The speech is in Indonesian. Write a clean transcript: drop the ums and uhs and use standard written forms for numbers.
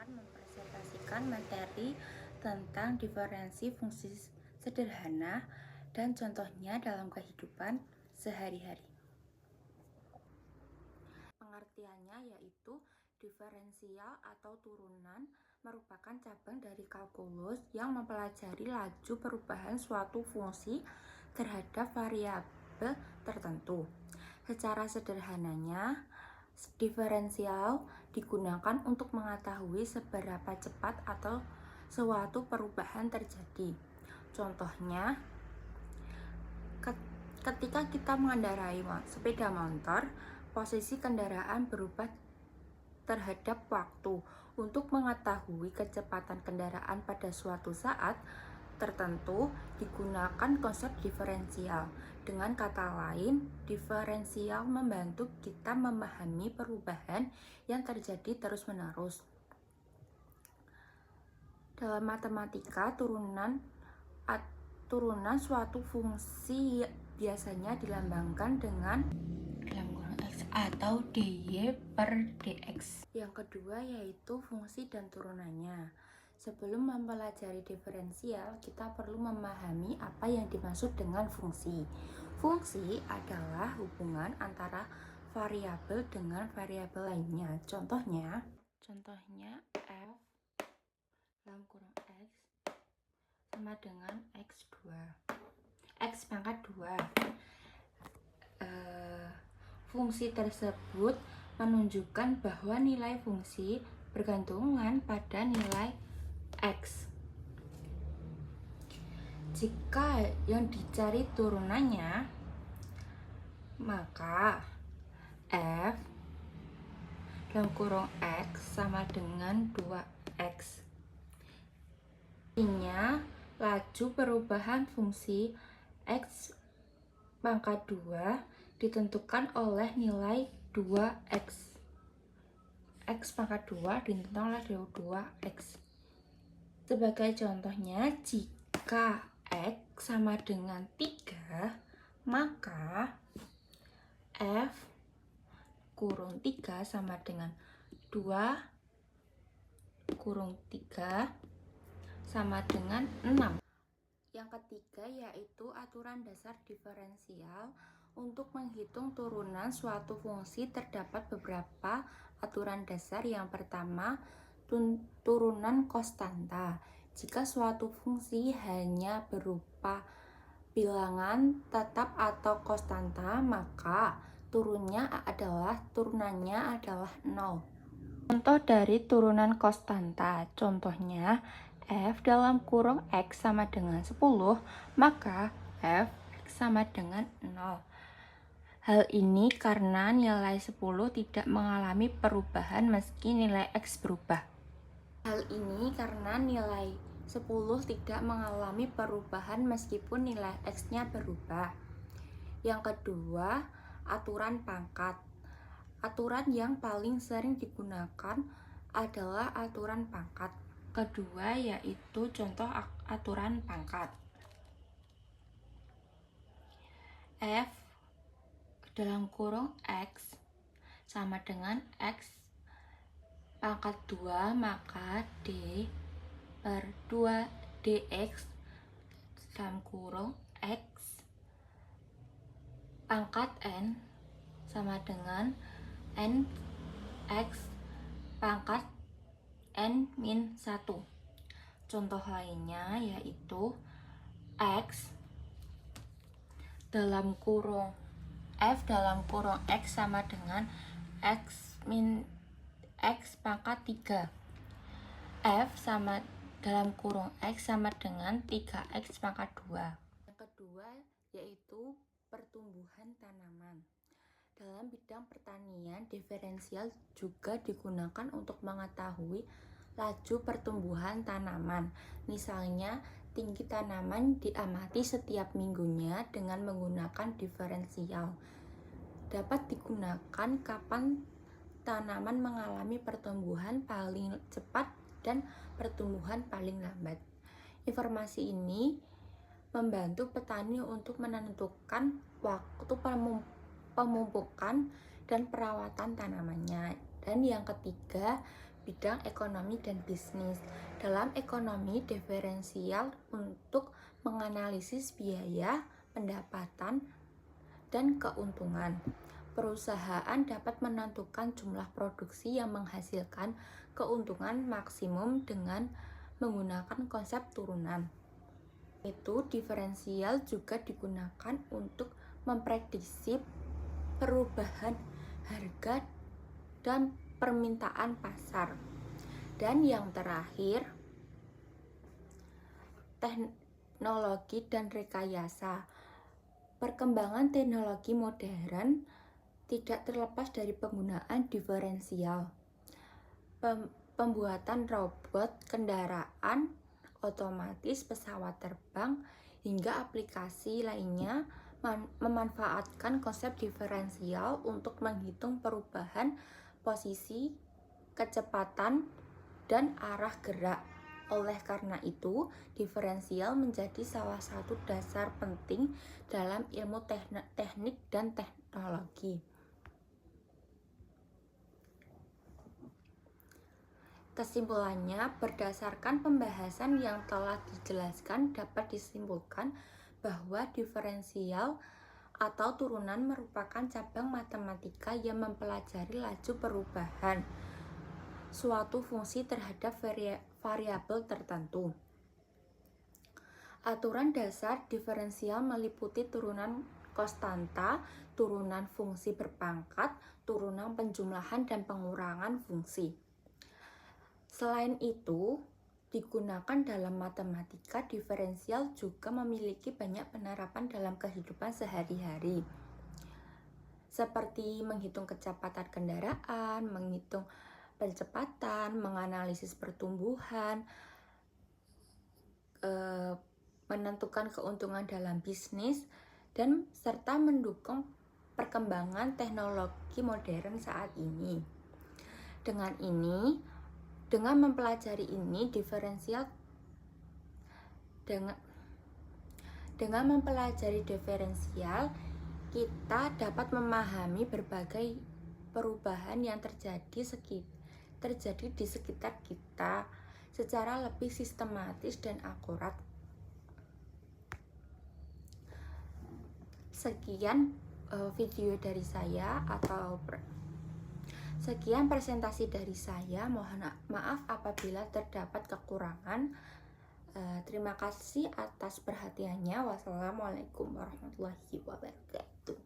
akan mempresentasikan materi tentang diferensi fungsi sederhana dan contohnya dalam kehidupan sehari-hari. Pengertiannya yaitu diferensial atau turunan merupakan cabang dari kalkulus yang mempelajari laju perubahan suatu fungsi terhadap variabel tertentu. Secara sederhananya, diferensial digunakan untuk mengetahui seberapa cepat atau suatu perubahan terjadi. Contohnya, ketika kita mengendarai sepeda motor, posisi kendaraan berubah terhadap waktu. Untuk mengetahui kecepatan kendaraan pada suatu saat tertentu digunakan konsep diferensial. Dengan kata lain, diferensial membantu kita memahami perubahan yang terjadi terus-menerus. Dalam matematika, turunan suatu fungsi biasanya dilambangkan dengan X atau dy per dx. Yang kedua yaitu fungsi dan turunannya. Sebelum mempelajari diferensial, kita perlu memahami apa yang dimaksud dengan fungsi. Fungsi adalah hubungan antara variabel dengan variabel lainnya. Contohnya f dalam kurung x sama dengan x pangkat 2. Fungsi tersebut menunjukkan bahwa nilai fungsi bergantungan pada nilai x. Jika yang dicari turunannya, maka f dalam kurung x sama dengan 2x. Artinya, laju perubahan fungsi x pangkat 2 ditentukan oleh nilai 2x. X pangkat 2 ditentukan oleh 2x. Sebagai contohnya, jika x sama dengan 3, maka f kurung 3 sama dengan 2 kurung 3 sama dengan 6. Yang ketiga yaitu aturan dasar diferensial. Untuk menghitung turunan suatu fungsi terdapat beberapa aturan dasar. Yang pertama, turunan konstanta. Jika suatu fungsi hanya berupa bilangan tetap atau konstanta, maka turunannya adalah 0. Contoh dari turunan konstanta, contohnya f dalam kurung x sama dengan 10, maka f x sama dengan 0. Hal ini karena nilai 10 tidak mengalami perubahan meski nilai x berubah. Meskipun nilai x-nya berubah. Yang kedua, aturan pangkat. Aturan yang paling sering digunakan adalah aturan pangkat. Kedua yaitu contoh aturan pangkat. F dalam kurung x sama dengan x pangkat 2, maka d per 2 dx dalam kurung x pangkat n sama dengan n x pangkat n min 1. Contoh lainnya yaitu x dalam kurung f dalam kurung x sama dengan x min x pangkat 3. F sama dalam kurung x sama dengan 3x pangkat 2. Yang kedua yaitu pertumbuhan tanaman. Dalam bidang pertanian, diferensial juga digunakan untuk mengetahui laju pertumbuhan tanaman. Misalnya, tinggi tanaman diamati setiap minggunya dengan menggunakan diferensial. Dapat digunakan kapan tanaman mengalami pertumbuhan paling cepat dan pertumbuhan paling lambat. Informasi ini membantu petani untuk menentukan waktu pemupukan dan perawatan tanamannya. Dan yang ketiga, bidang ekonomi dan bisnis. Dalam ekonomi diferensial untuk menganalisis biaya, pendapatan, dan keuntungan. Perusahaan dapat menentukan jumlah produksi yang menghasilkan keuntungan maksimum dengan menggunakan konsep turunan. Itu diferensial juga digunakan untuk memprediksi perubahan harga dan permintaan pasar. Dan yang terakhir, teknologi dan rekayasa. Perkembangan teknologi modern tidak terlepas dari penggunaan diferensial. Pembuatan robot, kendaraan otomatis, pesawat terbang, hingga aplikasi lainnya memanfaatkan konsep diferensial untuk menghitung perubahan posisi, kecepatan, dan arah gerak. Oleh karena itu, diferensial menjadi salah satu dasar penting dalam ilmu teknik dan teknologi. Kesimpulannya, berdasarkan pembahasan yang telah dijelaskan, dapat disimpulkan bahwa diferensial atau turunan merupakan cabang matematika yang mempelajari laju perubahan suatu fungsi terhadap variabel tertentu. Aturan dasar diferensial meliputi turunan konstanta, turunan fungsi berpangkat, turunan penjumlahan dan pengurangan fungsi. Selain itu, digunakan dalam matematika, diferensial juga memiliki banyak penerapan dalam kehidupan sehari-hari. Seperti menghitung kecepatan kendaraan, menghitung percepatan, menganalisis pertumbuhan, menentukan keuntungan dalam bisnis, dan serta mendukung perkembangan teknologi modern saat ini. Dengan mempelajari ini, dengan mempelajari diferensial, kita dapat memahami berbagai perubahan yang terjadi di sekitar kita secara lebih sistematis dan akurat. Sekian video dari saya sekian presentasi dari saya. Mohon maaf apabila terdapat kekurangan. Terima kasih atas perhatiannya. Wassalamualaikum warahmatullahi wabarakatuh.